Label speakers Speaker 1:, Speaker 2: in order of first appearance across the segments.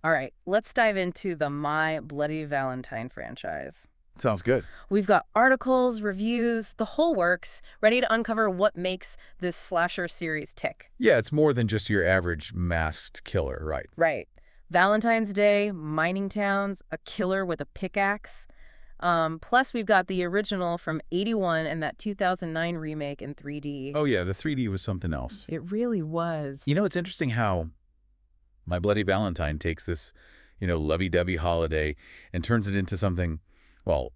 Speaker 1: All right, let's dive into the My Bloody Valentine franchise.
Speaker 2: Sounds good.
Speaker 1: We've got articles, reviews, the whole works, ready to uncover what makes this slasher series tick.
Speaker 2: Yeah, it's more than just your average masked killer, right?
Speaker 1: Right. Valentine's Day, mining towns, a killer with a pickaxe. Plus, we've got the original from '81 and that 2009 remake in 3D.
Speaker 2: Oh yeah, the 3D was something else.
Speaker 1: It really was.
Speaker 2: You know, it's interesting how My Bloody Valentine takes this, lovey-dovey holiday and turns it into something, well,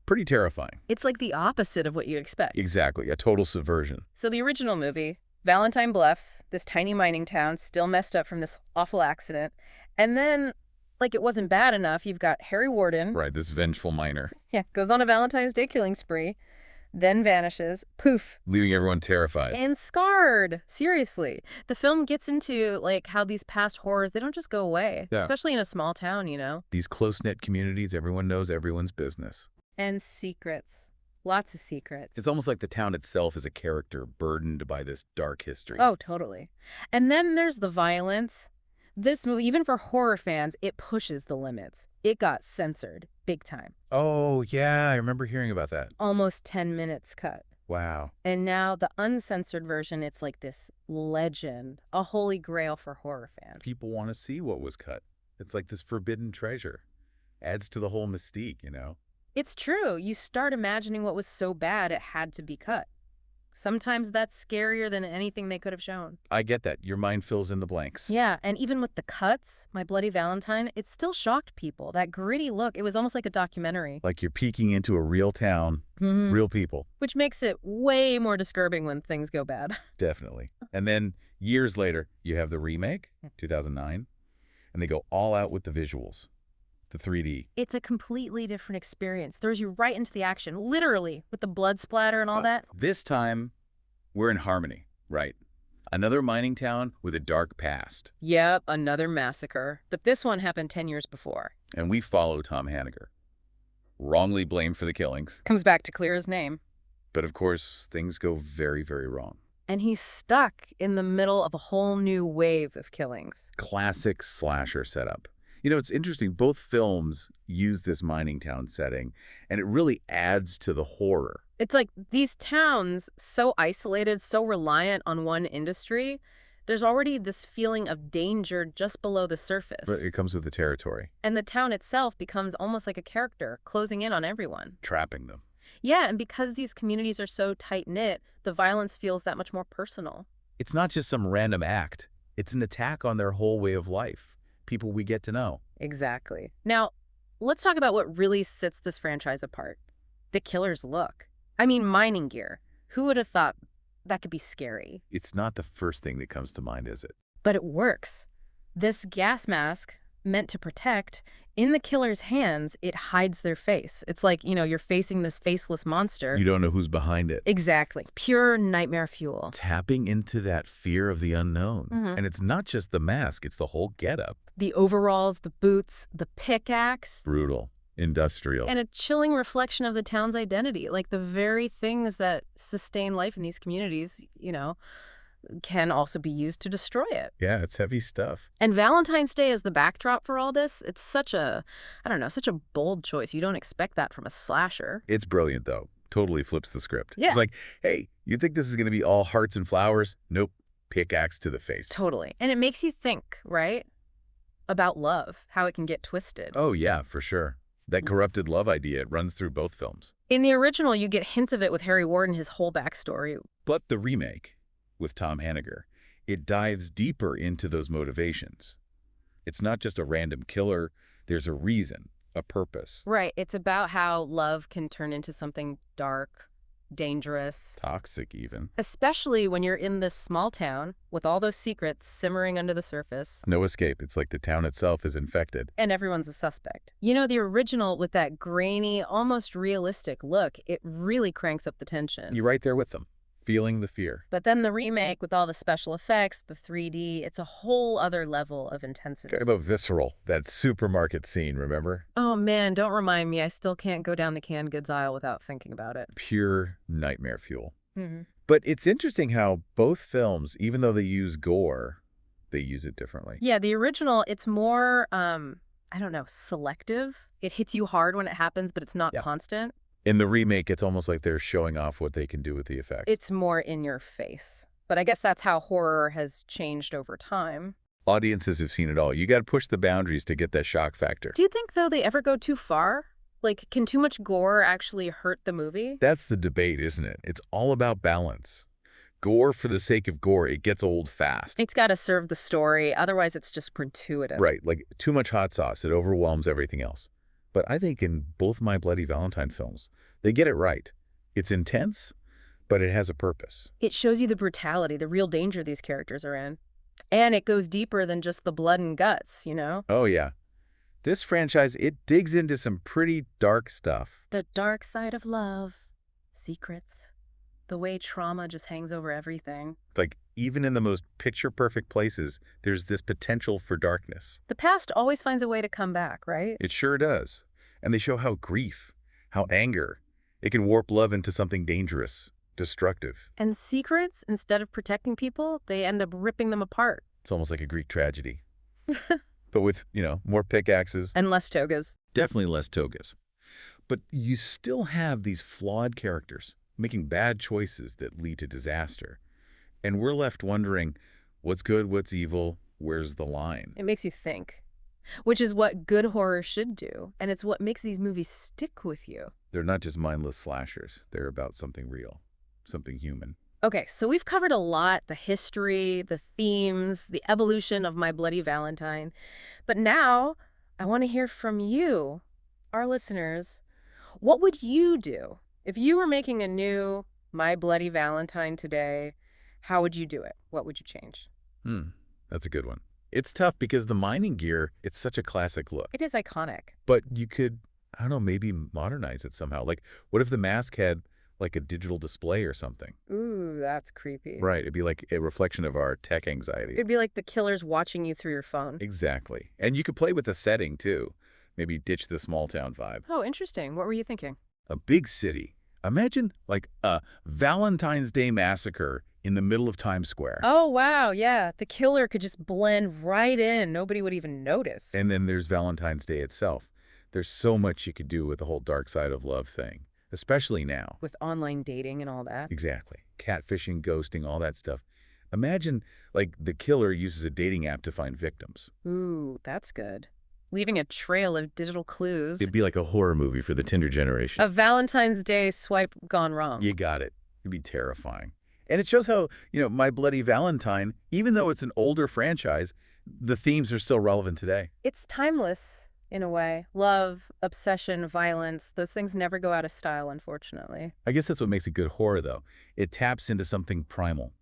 Speaker 2: pretty terrifying.
Speaker 1: It's like the opposite of what you'd expect.
Speaker 2: Exactly, a total subversion.
Speaker 1: So the original movie, Valentine Bluffs, this tiny mining town still messed up from this awful accident. And then, like it wasn't bad enough, you've got Harry Warden.
Speaker 2: Right, this vengeful miner.
Speaker 1: Yeah, goes on a Valentine's Day killing spree, then vanishes, poof,
Speaker 2: Leaving everyone terrified.
Speaker 1: and scarred. Seriously. The film gets into, like, how these past horrors, they don't just go away,
Speaker 2: Yeah.
Speaker 1: especially in a small town, you know?
Speaker 2: These close-knit communities, everyone knows everyone's business.
Speaker 1: And secrets. Lots of secrets.
Speaker 2: It's almost like the town itself is a character burdened by this dark history.
Speaker 1: Oh, totally. And then there's the violence. This movie, even for horror fans, it pushes the limits. It got censored, big time.
Speaker 2: Oh, yeah, I remember hearing about that.
Speaker 1: Almost 10 minutes cut.
Speaker 2: Wow.
Speaker 1: And now the uncensored version, it's like this legend, a holy grail for horror fans.
Speaker 2: People want to see what was cut. It's like this forbidden treasure. Adds to the whole mystique.
Speaker 1: It's true. You start imagining what was so bad it had to be cut. Sometimes that's scarier than anything they could have shown.
Speaker 2: I get that. Your mind fills in the blanks.
Speaker 1: Yeah, and even with the cuts, My Bloody Valentine, it still shocked people. That gritty look, it was almost like a documentary.
Speaker 2: Like you're peeking into a real town, real people.
Speaker 1: Which makes it way more disturbing when things go bad.
Speaker 2: Definitely. And then years later, you have the remake, 2009, and they go all out with the visuals, the 3D.
Speaker 1: It's a completely different experience. Throws you right into the action, literally, with the blood splatter and all that.
Speaker 2: This time, we're in Harmony, right? Another mining town with a dark past.
Speaker 1: Yep, another massacre. But this one happened 10 years before.
Speaker 2: And we follow Tom Hanniger, wrongly blamed for the killings.
Speaker 1: Comes back to clear his name.
Speaker 2: But of course, things go very, very wrong.
Speaker 1: And he's stuck in the middle of a whole new wave of killings.
Speaker 2: Classic slasher setup. It's interesting. Both films use this mining town setting, and it really adds to the horror.
Speaker 1: It's like these towns, so isolated, so reliant on one industry, there's already this feeling of danger just below the surface.
Speaker 2: But it comes with the territory.
Speaker 1: And the town itself becomes almost like a character, closing in on everyone.
Speaker 2: Trapping them.
Speaker 1: Yeah, and because these communities are so tight-knit, the violence feels that much more personal.
Speaker 2: It's not just some random act. It's an attack on their whole way of life. People we get to know.
Speaker 1: Exactly. Now, let's talk about what really sets this franchise apart. The killer's look. I mean, mining gear. Who would have thought that could be scary?
Speaker 2: It's not the first thing that comes to mind, is it?
Speaker 1: But it works. This gas mask, meant to protect, in the killer's hands, it hides their face. It's like, you're facing this faceless monster.
Speaker 2: You don't know who's behind it.
Speaker 1: Exactly. Pure nightmare fuel.
Speaker 2: Tapping into that fear of the unknown.
Speaker 1: Mhm.
Speaker 2: And it's not just the mask, it's the whole getup.
Speaker 1: The overalls, the boots, the pickaxe.
Speaker 2: Brutal. Industrial.
Speaker 1: And a chilling reflection of the town's identity. Like the very things that sustain life in these communities, can also be used to destroy it.
Speaker 2: Yeah, it's heavy stuff.
Speaker 1: And Valentine's Day as the backdrop for all this, it's such a bold choice. You don't expect that from a slasher.
Speaker 2: It's brilliant, though. Totally flips the script.
Speaker 1: Yeah.
Speaker 2: It's like, hey, you think this is going to be all hearts and flowers? Nope. Pickaxe to the face.
Speaker 1: Totally. And it makes you think, right? About love, how it can get twisted.
Speaker 2: Oh, yeah, for sure. That corrupted love idea, it runs through both films.
Speaker 1: In the original, you get hints of it with Harry Warden, his whole backstory.
Speaker 2: But the remake, with Tom Hanniger, it dives deeper into those motivations. It's not just a random killer. There's a reason, a purpose.
Speaker 1: Right. It's about how love can turn into something dark, dangerous.
Speaker 2: Toxic, even.
Speaker 1: Especially when you're in this small town with all those secrets simmering under the surface.
Speaker 2: No escape. It's like the town itself is infected.
Speaker 1: And everyone's a suspect. The original with that grainy, almost realistic look, it really cranks up the tension.
Speaker 2: You're right there with them, feeling the fear.
Speaker 1: But then the remake with all the special effects, the 3D, it's a whole other level of intensity.
Speaker 2: Talking about visceral, that supermarket scene, remember?
Speaker 1: Oh man, don't remind me. I still can't go down the canned goods aisle without thinking about it.
Speaker 2: Pure nightmare fuel.
Speaker 1: Mm-hmm.
Speaker 2: But it's interesting how both films, even though they use gore, they use it differently.
Speaker 1: Yeah, the original, it's more, I don't know, selective. It hits you hard when it happens, but it's not
Speaker 2: Yeah.
Speaker 1: constant.
Speaker 2: In the remake, it's almost like they're showing off what they can do with the effect.
Speaker 1: It's more in your face. But I guess that's how horror has changed over time.
Speaker 2: Audiences have seen it all. You got to push the boundaries to get that shock factor.
Speaker 1: Do you think, though, they ever go too far? Like, can too much gore actually hurt the movie?
Speaker 2: That's the debate, isn't it? It's all about balance. Gore for the sake of gore, it gets old fast.
Speaker 1: It's got to serve the story, otherwise it's just gratuitous.
Speaker 2: Right, like too much hot sauce, it overwhelms everything else. But I think in both My Bloody Valentine films, they get it right. It's intense, but it has a purpose.
Speaker 1: It shows you the brutality, the real danger these characters are in. And it goes deeper than just the blood and guts, you know?
Speaker 2: Oh, yeah. This franchise, it digs into some pretty dark stuff.
Speaker 1: The dark side of love, secrets, the way trauma just hangs over everything.
Speaker 2: Like, even in the most picture-perfect places, there's this potential for darkness.
Speaker 1: The past always finds a way to come back, right?
Speaker 2: It sure does. And they show how grief, how anger, it can warp love into something dangerous, destructive.
Speaker 1: And secrets, instead of protecting people, they end up ripping them apart.
Speaker 2: It's almost like a Greek tragedy. But with, more pickaxes.
Speaker 1: And less togas.
Speaker 2: Definitely less togas. But you still have these flawed characters making bad choices that lead to disaster. And we're left wondering, what's good, what's evil, where's the line?
Speaker 1: It makes you think, which is what good horror should do. And it's what makes these movies stick with you.
Speaker 2: They're not just mindless slashers. They're about something real, something human.
Speaker 1: Okay, so we've covered a lot, the history, the themes, the evolution of My Bloody Valentine. But now I want to hear from you, our listeners. What would you do if you were making a new My Bloody Valentine today? How would you do it? What would you change?
Speaker 2: That's a good one. It's tough because the mining gear, it's such a classic look.
Speaker 1: It is iconic.
Speaker 2: But you could, I don't know, maybe modernize it somehow. Like, what if the mask had like a digital display or something?
Speaker 1: Ooh, that's creepy.
Speaker 2: Right. It'd be like a reflection of our tech anxiety.
Speaker 1: It'd be like the killer's watching you through your phone.
Speaker 2: Exactly. And you could play with the setting, too. Maybe ditch the small town vibe.
Speaker 1: Oh, interesting. What were you thinking?
Speaker 2: A big city. Imagine like a Valentine's Day massacre in the middle of Times Square.
Speaker 1: Oh, wow. Yeah. The killer could just blend right in. Nobody would even notice.
Speaker 2: And then there's Valentine's Day itself. There's so much you could do with the whole dark side of love thing, especially now.
Speaker 1: With online dating and all that.
Speaker 2: Exactly. Catfishing, ghosting, all that stuff. Imagine, like, the killer uses a dating app to find victims.
Speaker 1: Ooh, that's good. Leaving a trail of digital clues.
Speaker 2: It'd be like a horror movie for the Tinder generation.
Speaker 1: A Valentine's Day swipe gone wrong.
Speaker 2: You got it. It'd be terrifying. And it shows how, My Bloody Valentine, even though it's an older franchise, the themes are still relevant today.
Speaker 1: It's timeless, in a way. Love, obsession, violence, those things never go out of style, unfortunately.
Speaker 2: I guess that's what makes it good horror, though. It taps into something primal,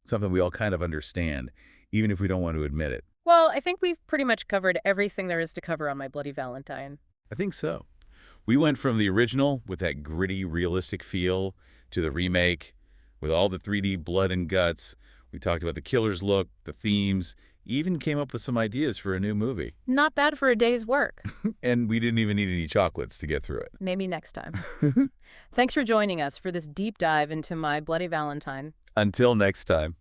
Speaker 2: something we all kind of understand, even if we don't want to admit it.
Speaker 1: Well, I think we've pretty much covered everything there is to cover on My Bloody Valentine.
Speaker 2: I think so. We went from the original with that gritty, realistic feel to the remake with all the 3D blood and guts. We talked about the killer's look, the themes, even came up with some ideas for a new movie.
Speaker 1: Not bad for a day's work.
Speaker 2: And we didn't even need any chocolates to get through it.
Speaker 1: Maybe next time. Thanks for joining us for this deep dive into My Bloody Valentine.
Speaker 2: Until next time.